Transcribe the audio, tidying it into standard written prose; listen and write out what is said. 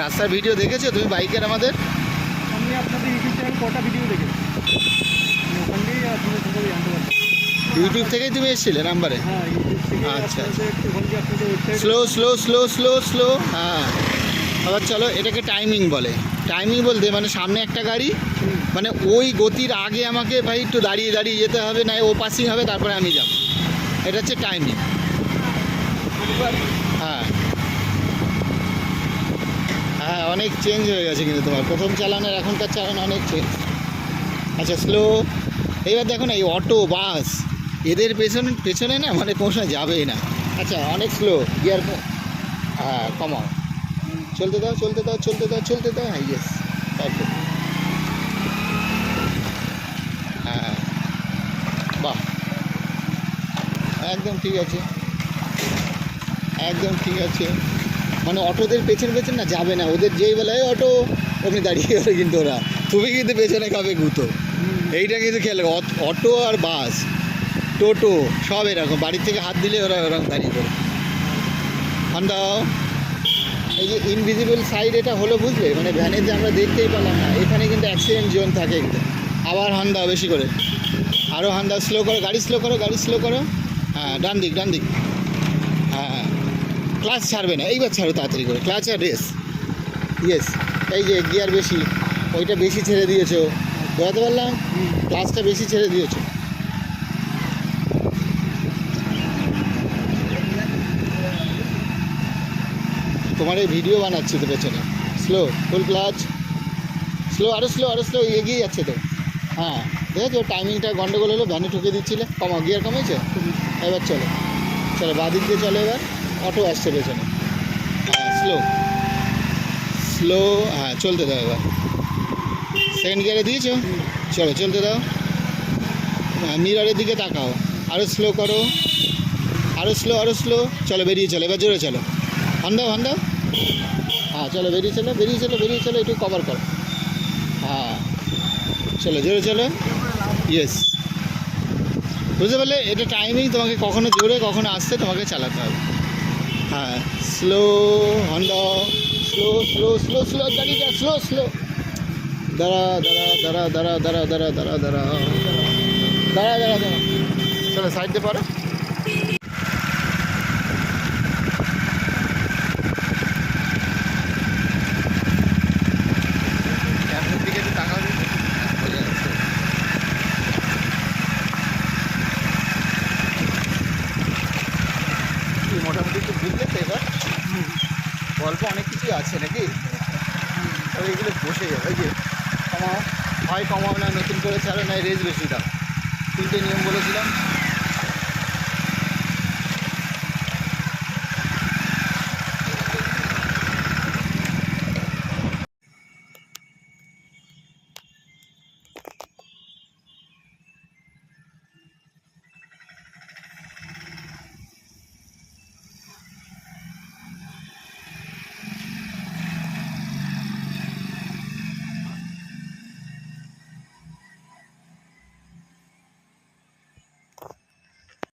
রাস্তার ভিডিও দেখেছো তুমি বাইকের আমাদের? আমি আপনাদের ইউটিউব চ্যানেল কটা ভিডিও দেখেছি, ওখান থেকেই আপনাদের সম্পর্কে জানতে পারছি। ইউটিউব থেকেই তুমি এসেছিলে নাম্বারে? হ্যাঁ, ইউটিউব থেকে আচ্ছা, ওখান থেকে আপনাদের website. Slow slow slow slow slow, হ্যাঁ। আবার চলো, এটাকে টাইমিং বলে। টাইমিং বলতে মানে সামনে একটা গাড়ি, মানে ওই গতির আগে আমাকে ভাই একটু দাঁড়িয়ে দাঁড়িয়ে যেতে হবে, না ও পাসিং হবে তারপরে আমি যাব। এটা হচ্ছে টাইমিং। হ্যাঁ হ্যাঁ, অনেক চেঞ্জ হয়ে গেছে কিন্তু তোমার প্রথম চালানোর এখনকার চালানো অনেক চেঞ্জ। আচ্ছা স্লো। এইবার দেখো না, এই অটো বাস এদের পেছনে পেছনে না মানে কোনো সময় যাবেই না। আচ্ছা অনেক স্লো গিয়ার, হ্যাঁ কমাও, চলতে দাও চলতে দাও চলতে দাও চলতে দাও, হ্যাঁ ইয়েস, একদম, হ্যাঁ বাহ, একদম ঠিক আছে, একদম ঠিক আছে। মানে অটোদের পেছন পেছন না যাবে না, ওদের যেই বেলায় অটো ওখানে দাঁড়িয়ে যাবে, কিন্তু ওরা তুমি কিন্তু পেছনে খাবে গুঁতো। এইটা কিন্তু খেয়াল রাখো, অটো আর বাস টোটো সব এরকম, বাড়ির থেকে হাত দিলে ওরা ওরকম দাঁড়িয়ে পড়ে। হর্ন দাও। এই যে ইনভিজিবল সাইড এটা হলো বুঝলে, মানে ভ্যানেতে আমরা দেখতেই পেলাম না, এখানে কিন্তু অ্যাক্সিডেন্ট জোন থাকে কিন্তু। আবার হর্ন দাও বেশি করে, আরও হর্ন দাও, স্লো করো, গাড়ি স্লো করো, গাড়ি স্লো করো, হ্যাঁ ডান দিক ডান দিক, হ্যাঁ ক্লাচ ছাড়বে না, এইবার ছাড়ো তাড়াতাড়ি করে, ক্লাচ আর রেস, ইয়েস। এই যে গিয়ার বেশি, ওইটা বেশি ছেড়ে দিয়েছো, বোঝাতে পারলাম, ক্লাচটা বেশি ছেড়ে দিয়েছো। তোমার এই ভিডিও বানাচ্ছি তো পেছনে, স্লো, ফুল ক্লাচ, স্লো, আরও স্লো, আরও স্লো, এগিয়ে যাচ্ছে তো। হ্যাঁ দেখেছো টাইমিংটা গন্ডগোল হলো, ভ্যানে ঠুকে দিচ্ছিলে, কমাও, গিয়ার কমেছে, এবার চলো চলো, বাদিক দিয়ে চলো, এবার অটো আসছে পেছনে, হ্যাঁ স্লো স্লো, হ্যাঁ চলতে দাও, এবার সেকেন্ড গিয়ারে দিয়েছো, চলো চলতে দাও, হ্যাঁ মিররের দিকে তাকাও, আরও স্লো করো, আরও স্লো, আরও স্লো, চলো বেরিয়ে চলো, এবার জোরে চলো, হর্ন দাও হর্ন দাও, হ্যাঁ চলো বেরিয়ে চলো বেরিয়ে চলো বেরিয়ে চলো, একটু কভার করো, হ্যাঁ চলো জোরে চলো, ইয়েস। বুঝতে পারলে, এটা টাইমিং, তোমাকে কখনো জোরে কখনো আসতে তোমাকে চালাতে হবে। হ্যাঁ স্লো, হর্ন দাও, স্লো স্লো স্লো স্লো, গাড়িটা স্লো স্লো, দাঁড়া দাঁড়া দাঁড়া দাঁড়া দাঁড়া দাঁড়া দাঁড়া দাঁড়া দাঁড়া দাঁড়া দাঁড়া, চলো সাইড দিয়ে পারো। মোটামুটি একটু বুঝলে তো এবার, গল্প অনেক কিছুই আছে নাকি, তবে এগুলো বসে যাবে। এই যে কমাও, হয় কমাও না, নতুন করে ছাড়ো, নয় রেস বেশি দাও, তিনটে নিয়ম বলেছিলাম।